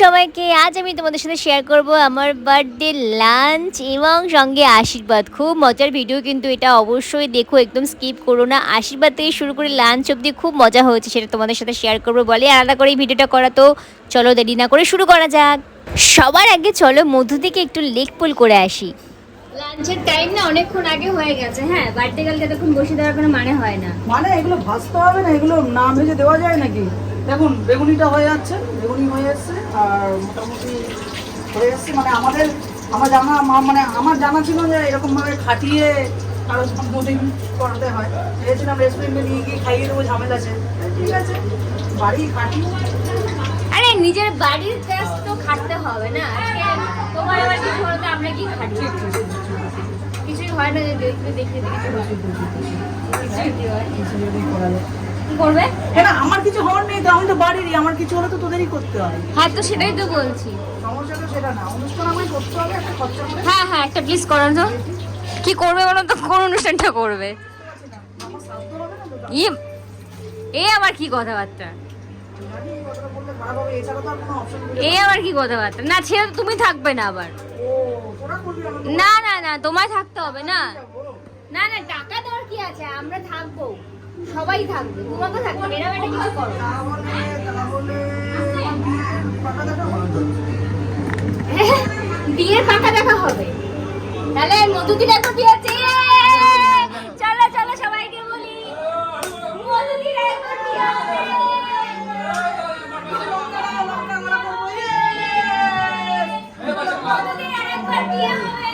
সবাইকে, আজ আমি তোমাদের সাথে শেয়ার করব আমার বার্থডে লাঞ্চ এবং সঙ্গে আশীর্বাদ। খুব মজার ভিডিও কিন্তু এটা, অবশ্যই দেখো, একদম স্কিপ করো না। আশীর্বাদ থেকে শুরু করে লাঞ্চ অবধি খুব মজা হয়েছে, সেটা তোমাদের সাথে শেয়ার করবো বলে আলাদা করে এই ভিডিওটা করা। তো চলো দেরি না করে শুরু করা যাক। সবার আগে চলো মধু থেকে একটু লেগ পুল করে আসি। লাঞ্চের টাইম না অনেকক্ষণ আগে হয়ে গেছে। হ্যাঁ, বার্থডে গার্লকে তখন বসে দেওয়ার কোনো মানে হয় না। মানে এগুলো ভাজতে হবে না, এগুলো না ভেজে দেওয়া যায় নাকি? দেখুন বেগুনিটা হয়ে যাচ্ছে, বেগুনি হয়ে যাচ্ছে আর মোটামুটি হয়ে যাচ্ছে। মানে আমার জানা ছিল যে এরকমভাবে খাটিয়ে কারো জন্মদিন করাতে হয়। ভেবেছিলাম রেস্টুরেন্টে নিয়ে গিয়ে খাইয়ে দেবো, ঝামেলা আছে। ঠিক আছে, বাড়ি খাটিয়ে। আরে নিজের বাড়ির কাজ তো খাটতে হবে না। আজকে তোমার আবার কিছু হলো তো আমরা কি খাটি? কিছুই হয় না, যে দেখতে দেখতে কি করবে? হ্যাঁ, আমার কিছু হওয়ার নেই তো, আমি তো বাড়িরই, আমার কিছু হলে তো তোদেরই করতে হয়। হ্যাঁ, তো সেটাই তো বলছি। সমস্যা তো সেটা না, অনুষ্ঠান আমায় করতে হবে, একটা খরচা করে। হ্যাঁ হ্যাঁ, একটা প্লিজ করান তো। কি করবে বলো তো, কোন অনুষ্ঠানটা করবে? আমার স্বাস্থ্য হবে না তো। ই এ আবার কি কথাবার্তা? জানি এই কথাটা বললে খারাপ হবে, এছাড়া তো আর কোনো অপশন নেই। এ আবার কি কথাবার্তা? না, ছেড়ে তো তুমি থাকবে না আবার। ও তোরা করবি আমাকে? না না না, তোমায় থাকতে হবে না। না না, টাকা দেওয়ার কি আছে, আমরা থাকবো, সবাই থাকবে, তোমাকে থাকবে, এরকম একটা কিছু করো। তাহলে টাকা দেখা হবে। বিয়ের পাকা দেখা হবে, তাহলে মধুদির একটা বিয়ে আছে। চলো চলো, সবাইকে বলি মধুদির একটা বিয়ে হবে। মধুদির আরেকবার বিয়ে হবে।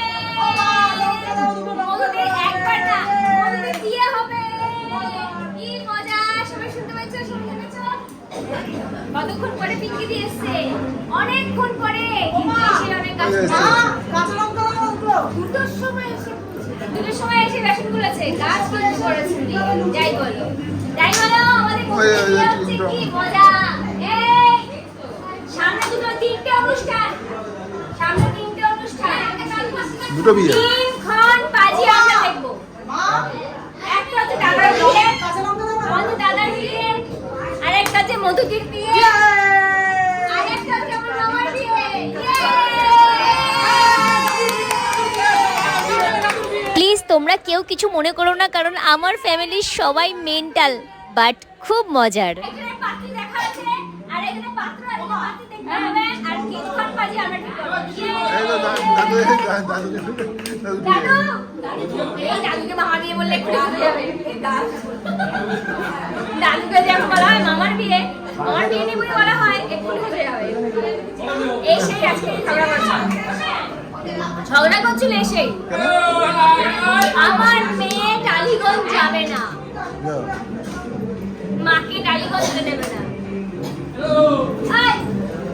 মধুদির একবার না, মধুদির বিয়ে হবে। কি মজা! সবাই শুনতে পাচ্ছ? শুনতে পাচ্ছ? কতক্ষণ পরে পিঙ্কি দিয়ে এসছে, অনেকক্ষণ পরে। এসে অনেক কাঁচা লঙ্কা লাগাও। দুটোর সময় এসে বেসন গুলেছে, গাছ কিন্তু করেছে। যাই বলো আমাদের বিয়ে হচ্ছে, কি মজা! এই সামনে তিনটে অনুষ্ঠান, দুটো বিয়ে, 3খন বাজি আমরা দেখবো। একটা হচ্ছে দাদার বিয়ে, আমাদের দাদার বিয়ে, আরেকটা হচ্ছে মধুদির বিয়ে, আরেকটা হচ্ছে আমার মামার বিয়ে। প্লিজ তোমরা কেউ কিছু মনে করো না, কারণ আমার ফ্যামিলির সবাই মেন্টাল, বাট খুব মজার। দাদুকে মামার বিয়ে বললে দাদুকে যেমন বলা হয় মামার বিয়ে নিয়ে বলা হয়, এক্ষুনি হয়ে যাবে। এই সেই আজকে ঝগড়া করছিল এসেই, আমার মেয়ে টালিগঞ্জ যাবে না, মাকে টালিগঞ্জ যেতে দেবে না।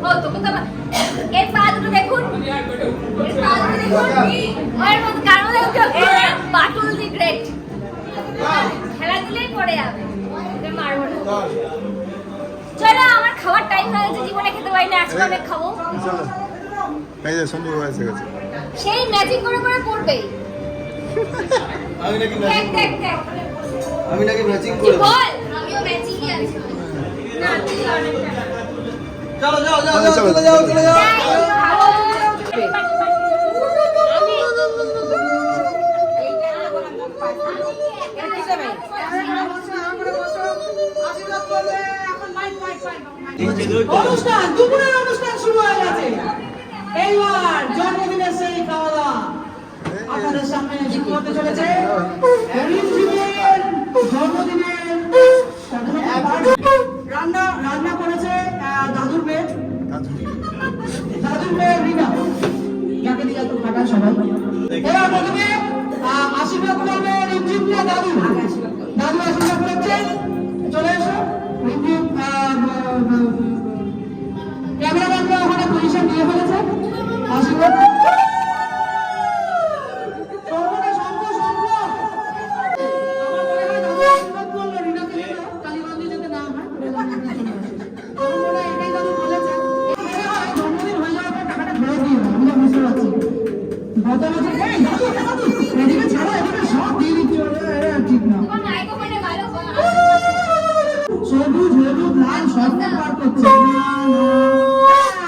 ও তোকে তো এর পা দুটো দেখুন, ওর মধ্যে কার মধ্যে বাটুল দি গ্রেট খেলা দিলেই পড়ে যাবে, মারবো না। চলো, আমার খাওয়ার টাইম হয়ে গেছে, জীবনে খেতে পারি না, আজকে অনেক খাবো। এই যে সঞ্জয় এসে গেছে, সেই ম্যাচিং করে পড়বে। আমি নাকি দেখ ম্যাচিং কি বল, আমিও ম্যাচিংই আছি। না তুই অনেকটা চলো খাবো। অনুষ্ঠান, দুপুরের অনুষ্ঠান শুরু হয়ে গেছে। এইবার জন্মদিনের সেই খাওয়া দাওয়া আপনাদের সামনে শুরু হতে চলেছে। জন্মদিনের রান্না করেছে দাদুর মেয়ে রিনা, যাকে দিয়ে এত খাটা সবাই। এবার প্রথমে আশীর্বাদ করবে রিমঝিমকে দাদু আশীর্বাদ করেছে। চলে এসো রিমঝিম। ক্যামেরাম্যানরা ওখানে পজিশন নিয়ে ফেলেছে। আশীর্বাদ সবুজ হলুদ লাল সব পার করছে।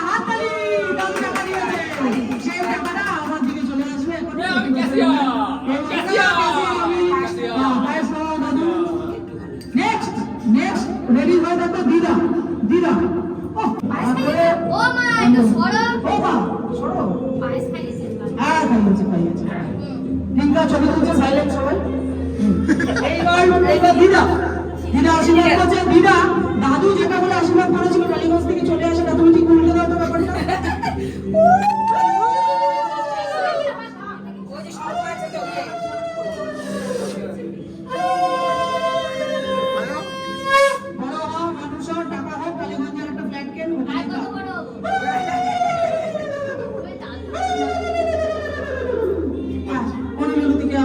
হাত ছবি তুলছে সাইলেন্ট সবাই। এইবার দিদা আশীর্বাদ করছে। দিদা দাদু যেটা বলে আশীর্বাদ করেছিল টালিগঞ্জ থেকে চলে আসে না, তুমি ঠিক উল্টে দাও তো ব্যাপারটা।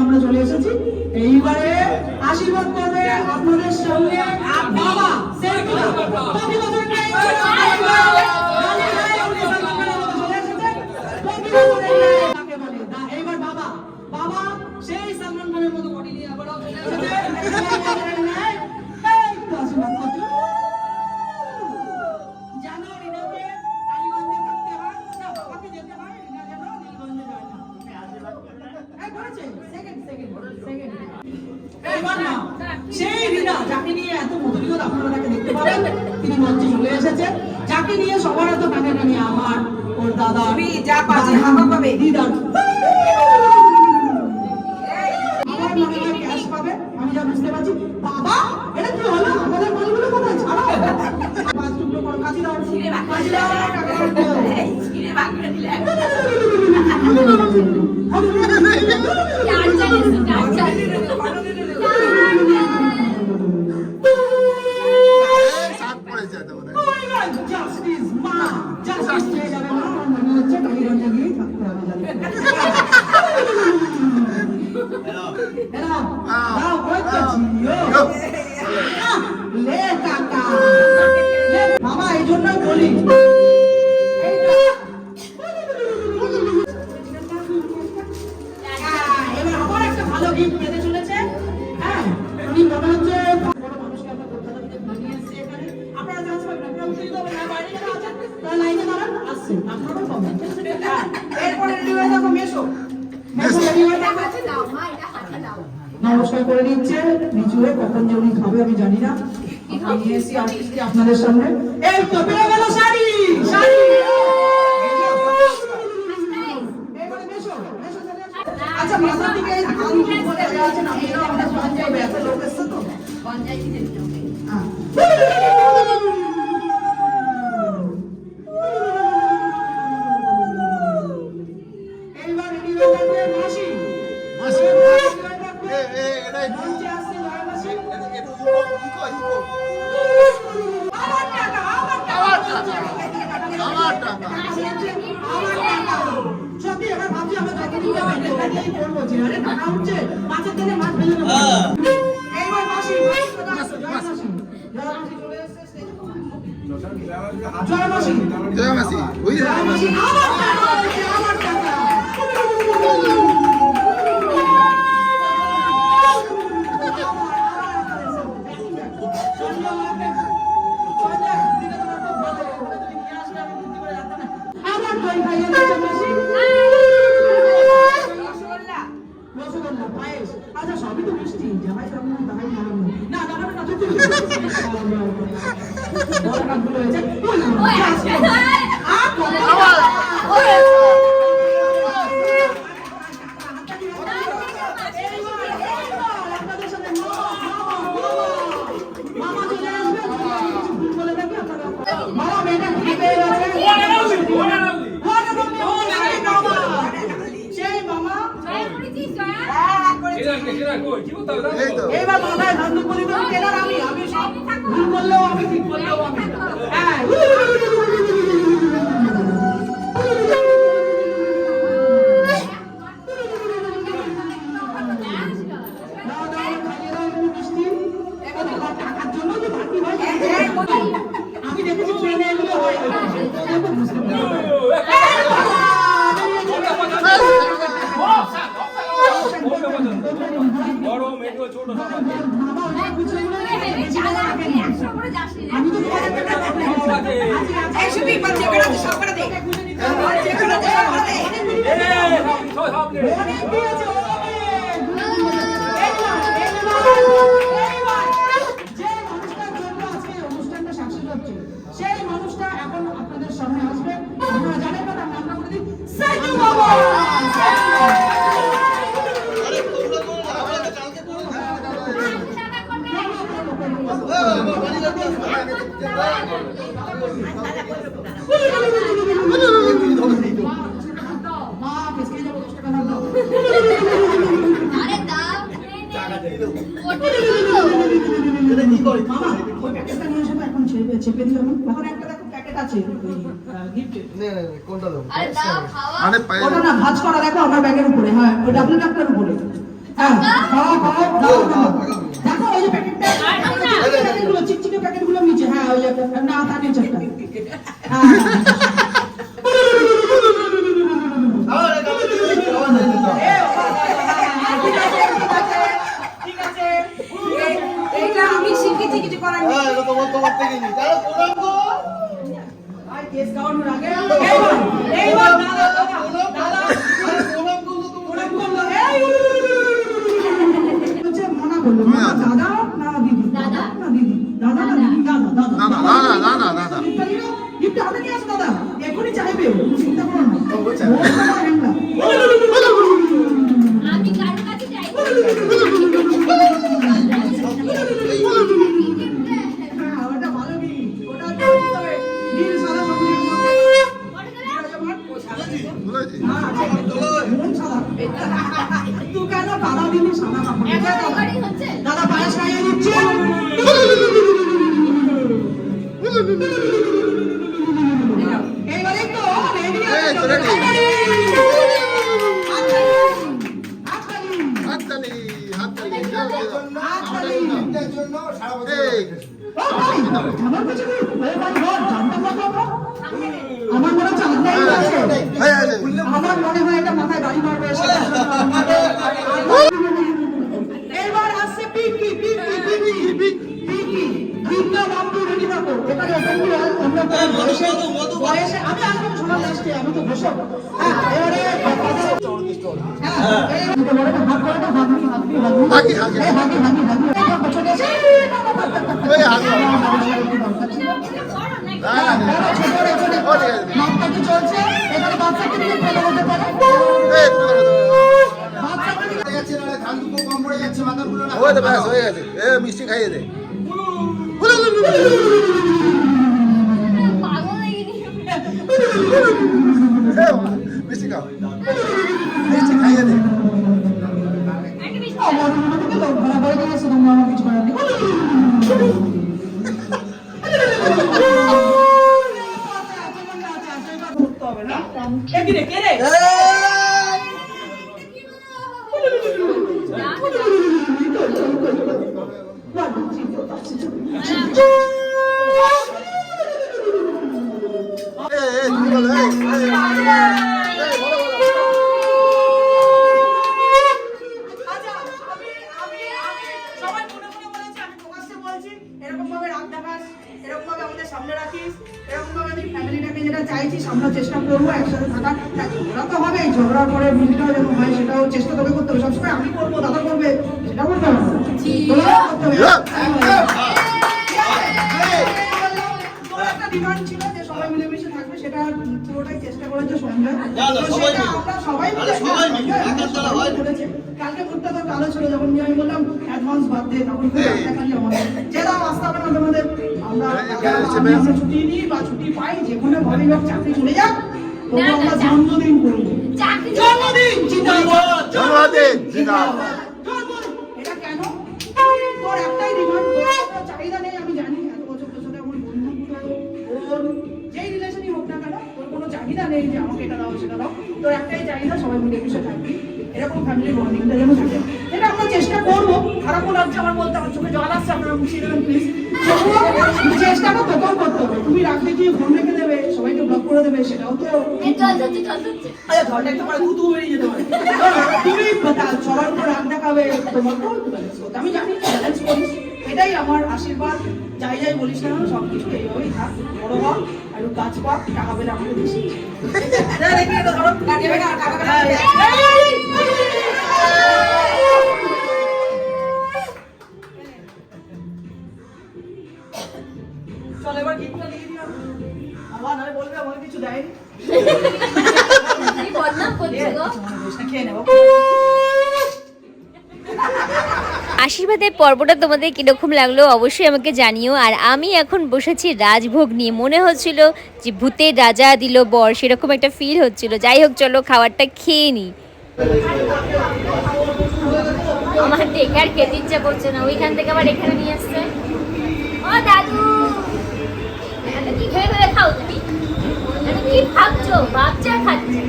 আমরা চলে এসেছি। এইবারে আশীর্বাদ করবে আপনাদের সামনে বাবা। এইবার বাবা বাবা সেই সালমান খানের মতো বডি নিয়ে আবার আশীর্বাদ করছে। জানো রিনাকে কালীগঞ্জে থাকতে হয় না, বাবাকে যেতে হয়, রিনা যেন নীলগঞ্জে যায় না। সেই রিনা যাকে নিয়ে এত মধুরিত আপনারা তাকে দেখতে পাবেন, তিনি মঞ্চে চলে এসেছেন। যাকে নিয়ে সবার এত টানাটানি, আমার ওর দাদা যা পাচ্ছে হামা পাবে, দিদার আমার মনে হয় ক্যাশ পাবে। আমি যা বুঝতে পারছি। বাবা এটা কি হলো? আমাদের মালগুলো কোথায়? ছাড়াও 5 টুকরো করে কাজি দাও, কাজি দাও, টাকা দাও, ছিঁড়ে ভাগ করে দিলে। মামা এই জন্য বলি নমস্কার করে নিচ্ছে নিচু হয়ে। কখন যে উনি খাবে আমি জানি না। নিয়ে এসেছি আর্টিস্টকে আপনাদের সামনে। এই তো পেয়ে গেল শাড়ি। আচ্ছা মাথা থেকে এত লোক এসছে তো জয় মাসি ওই আচ্ছা সবই তো মিষ্টি জামাই সামনে তাই না না না বড় কাজগুলো হয়েছে। এইবার মাথায় ধান্দু বলি তো কেনার আমি সব ভুল করলেও আমি ঠিক করলেও আমি টাকার জন্য তো ভাটি হয়। আমি দেখেছি ট্রেনে এগুলো হয় বুঝতে সেই মানুষটা এখন আপনাদের সামনে আসবে। চেপে দিও না। এখন একটা দেখো প্যাকেট আছে গিফটের। কোনটা দেবো? আরে দাও খাওয়া। আরে পায়ে ওটা না ভাঁজ করা দেখো আমার ব্যাগের উপরে, হ্যাঁ ওই ডাবল ব্যাগটার উপরে। হ্যাঁ খাও খাও দাও দাও। দেখো ওই যে প্যাকেটটা, প্যাকেটগুলো চিকচিকে প্যাকেটগুলো নিচে, হ্যাঁ ওই যে না তার নিচেরটা। হ্যাঁ ঠিক আছে, এইটা আমি শিখেছি, কিছু করার নেই। তোমার থেকে নি তাহলে প্রণাম গো। আর কেস কাউন্টার আগে এইবার দাদা দাদা প্রণাম করলো তো প্রণাম করলো। এই হচ্ছে মনা বললো দাদা না দিদি, দাদা না দিদি, দাদা না দিদি, দাদা দাদা না না না না না না না গিফট হাতে নিয়ে আসো দাদা, এখনই চাইবে ও, চিন্তা করো না। ও চাইবে। ও আমার হ্যাংলা। আমি কারো কাছে যাই। হ্যাঁ ওটা ভালো জিনিস, ওটা দিতে হবে। নীল সাদা সবুজের মধ্যে বুঝেছি মন সাদা। তুই কেন দাদা দিদি সাদা কাপড়? এবারই হচ্ছে। দাদা পায়েস খাইয়ে দিচ্ছে। এইবারে তো রেডি এই তো ready। হাততালি। হাততালি হাততালি হাততালি। জন্য সারা বছর ও ভাই, আমার কাছে কি? ও ভাই গড, জানতাম না তো আমরা। আমার মনে হচ্ছে আড্ডাই আছে। আমার মনে হয় এটা মাথায় বাড়ি মারবে এসে। এবার আসছে পিকি পিকি পিকি পিকি পিকা বাম্বু রেডি থাকো। এখানে ওপেন আমরা তো বয়সে আমি আসবো সবার লাস্টে, আমি তো বসে। হ্যাঁ এবারে হাগি, হাগি। ওই হাগি। চলছে এখানে বাচ্চাকে নিয়ে ফেলে হতে পারে। ওই তো ব্যাস হয়ে গেছে। এ মিষ্টি খাইয়ে দে। পাগল হয়ে গেলি। এ বাবা, মিষ্টি খাও। মিষ্টি খাইয়ে দে। একটা মিষ্টি। আমার মনে তো ধরা পড়ে গেছে, তোমরা আমার কিছু করার নেই। করতে হবে না। এ কি রে, কে রে? তুমি বলো, এই, এই, আচ্ছা, আমি সবাই মনে মনে বলেছি, আমি প্রকাশ্যে বলছি, এরকম ভাবে রাগ দেখাস, এরকম ভাবে আমাদের সামনে রাখিস, এরকম ভাবে আমি ফ্যামিলিটাকে যেটা চাইছি সামলার চেষ্টা করবো, একসাথে থাকার। ঝগড়া তো হবে, ঝগড়ার পরে মিলটাও যেন হয় সেটাও চেষ্টা তোকে করতে হবে। সবসময় আমি করবো, দাদা করবে, সেটা করতে হবে না। তোমরাও করতে হবে। তোর একটা ডিমান্ড ছিল যে সবাই মিলেমিশে থাকবে, সেটা পুরোটাই চেষ্টা করেছে সঞ্জয়। তো সেটা আমরা সবাই মিলে করেছে। কালকে মুখটা তো কালো ছিল, যখন আমি বললাম অ্যাডভান্স বাদ দিয়ে, তখন খুব রাগ দেখালি আমাদের। যে দাও আসতে হবে না তোমাদের, আমরা ছুটি নিই বা ছুটি পাই, যে কোনো ভাবে হোক চাকরি চলে যাক, তবু আমরা জন্মদিন করবো। চাকরি জন্মদিন জিন্দাবাদ, জন্মদিন জিন্দাবাদ। জন্মদিন। এটা কেন? তোর একটাই ডিমান্ড, তোর চাহিদা নেই আমি জানি। এত বছর তোর সাথে আমার বন্ধুত্ব, ওর যেই রিলেশনই হোক না কেন, তোর কোনো চাহিদা নেই যে আমাকে এটা দাও সেটা দাও। তোর একটাই চাহিদা সবাই মিলে মিশে থাকবি, এরকম ফ্যামিলি বন্ডিংটা যেন থাকে। এটা আমরা চেষ্টা করবো। খারাপও লাগছে আমার বলতে, আমার চোখে জল আসছে, আপনারা মুছিয়ে দেবেন প্লিজ। চেষ্টাটা তোকেও করতে হবে। তুমি রাখ দেখিয়ে ফোন রেখে দেবে, সবাইকে ব্লক করে দেবে, সেটাও তো এই জল যাচ্ছে জল যাচ্ছে। আরে ঝড়টা একটু পরে থুতু বেরিয়ে যেতে পারে। তুমি সবার উপর রাগ দেখাবে, তোমার ব্যালেন্স করতে আমি জানি, ব্যালেন্স করিস। এটাই আমার আশীর্বাদ। যাই যাই বলিস না কেন, সবকিছু এইভাবেই থাক, বড় হ, আর কাজ পাক, টাকা পেলে আমাকে বেশি। চল এবার গিফটটা দিয়ে দিও। আমার নাহলে বলবে আমাকে কিছু দেয়নি। কি বদনাম করছো গো? খেয়ে নেবো। আশীর্বাদের পর্বটা তোমাদের কিরকম লাগলো অবশ্যই আমাকে জানিও। আর আমি এখন বসেছি রাজভোগ নিয়ে, মনে হচ্ছিল যে ভূতের রাজা দিল বর, সেরকম একটা ফিল হচ্ছিল। যাই হোক চলো খাবারটা খেয়ে নিই। আমার দেখে আর খেতে ইচ্ছা করছে না, ওইখান থেকে আবার এখানে নিয়ে আসছে। ও দাদু ভেবে খাও তুমি। মানে কি ভাবছো? ভাবছো খাচ্ছো।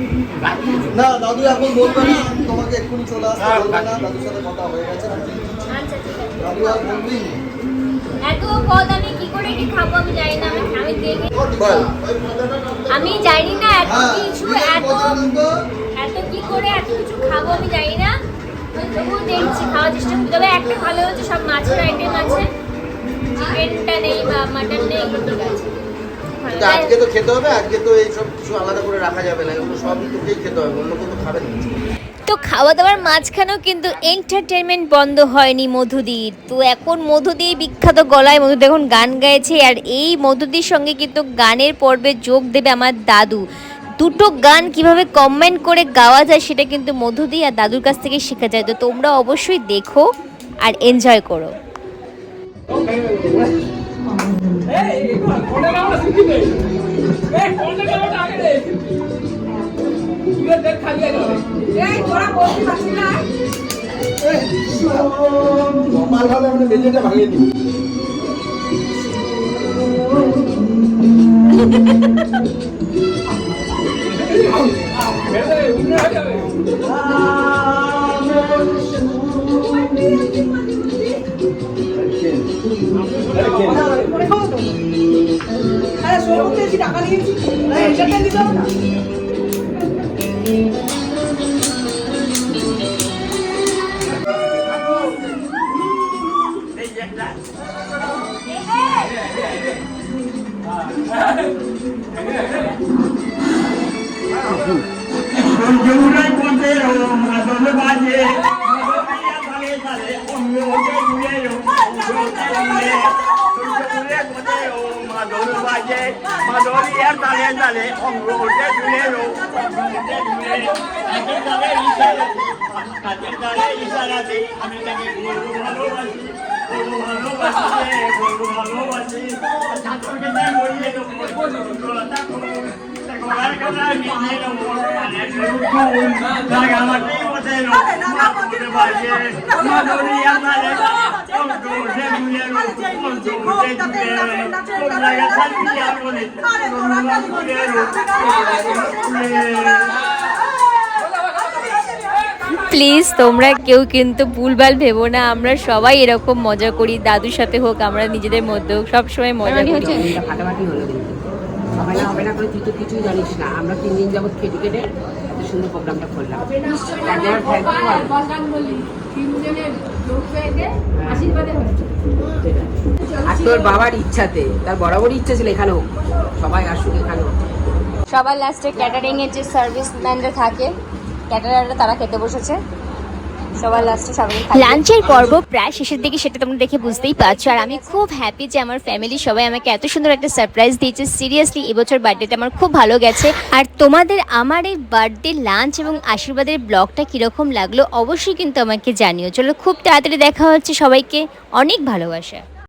না দাদু এখন বলবে না, তোমাকে এক্ষুনি চলে আসতে বলবে না, দাদুর সাথে কথা হয়ে গেছে। আচ্ছা ঠিক আছে। দাদু আর বলবি এত পদ আমি কি করে কি খাবো আমি জানি না, আমি দেখে বল। আমি জানি না এত হ্যাঁ, কিছু বিকেল এত পর্যন্ত এত কি করে এত কিছু খাবো আমি জানি না, তবুও দেখছি খাওয়ার চেষ্টা করছি। তবে একটা ভালো হচ্ছে সব মাছের আইটেম আছে, চিকেনটা নেই বা মাটন নেই, এগুলো ঠিক আছে। ভালো। কিন্তু আজকে তো খেতে হবে, আজকে তো এইসব কিছু আলাদা করে রাখা যাবে না, এগুলো সবই তোকেই খেতে হবে, অন্য কেউ তো খাবে না। তো খাওয়া দাওয়ার মাঝখানেও কিন্তু এন্টারটেনমেন্ট বন্ধ হয়নি মধুদির। তো এখন মধুদির বিখ্যাত গলায় মধুদি এখন গান গাইছে, আর এই মধুদির সঙ্গে কিন্তু গানের পর্বে যোগ দেবে আমার দাদু। দুটো গান কিভাবে কম্বাইন করে গাওয়া যায় সেটা কিন্তু মধুদি আর দাদুর কাছ থেকে শেখা যায়। তো তোমরা অবশ্যই দেখো আর এনজয় করো। মাল ভাবে আমরা মেঝেটা ভাঙিয়ে দিই। টাকা নিয়েছি দিতে হবে না। প্লিজ তোমরা কেউ কিন্তু ভুলভাল ভেবো না, আমরা সবাই এরকম মজা করি, দাদুর সাথে হোক আমরা নিজেদের মধ্যেও সবসময় মজা করি। ফাটাফাটি হলো কিন্তু হবে না হবে না করে তুই তো কিছুই জানিস না। আমরা 3 দিন যাবত খেটে খেটে এত সুন্দর প্রোগ্রামটা করলাম। আর তোর বাবার ইচ্ছাতে, তার বরাবরই ইচ্ছা ছিল এখানে হোক, সবাই আসুক এখানে হোক। সবার লাস্টে ক্যাটারিং এর যে সার্ভিস ম্যানরা থাকে, ক্যাটারাররা তারা খেতে বসেছে সবার লাস্টে। সবাই লাঞ্চের পর্ব প্রায় শেষের দিকে, সেটা তোমরা দেখে বুঝতেই পারছো। আর আমি খুব হ্যাপি যে আমার ফ্যামিলি সবাই আমাকে এত সুন্দর একটা সারপ্রাইজ দিয়েছে। সিরিয়াসলি এবছর বার্থডেটা আমার খুব ভালো গেছে। আর তোমাদের আমার এই বার্থডে লাঞ্চ এবং আশীর্বাদের ব্লগটা কীরকম লাগলো অবশ্যই কিন্তু আমাকে জানিও। চলো খুব তাড়াতাড়ি দেখা হচ্ছে, সবাইকে অনেক ভালোবাসা।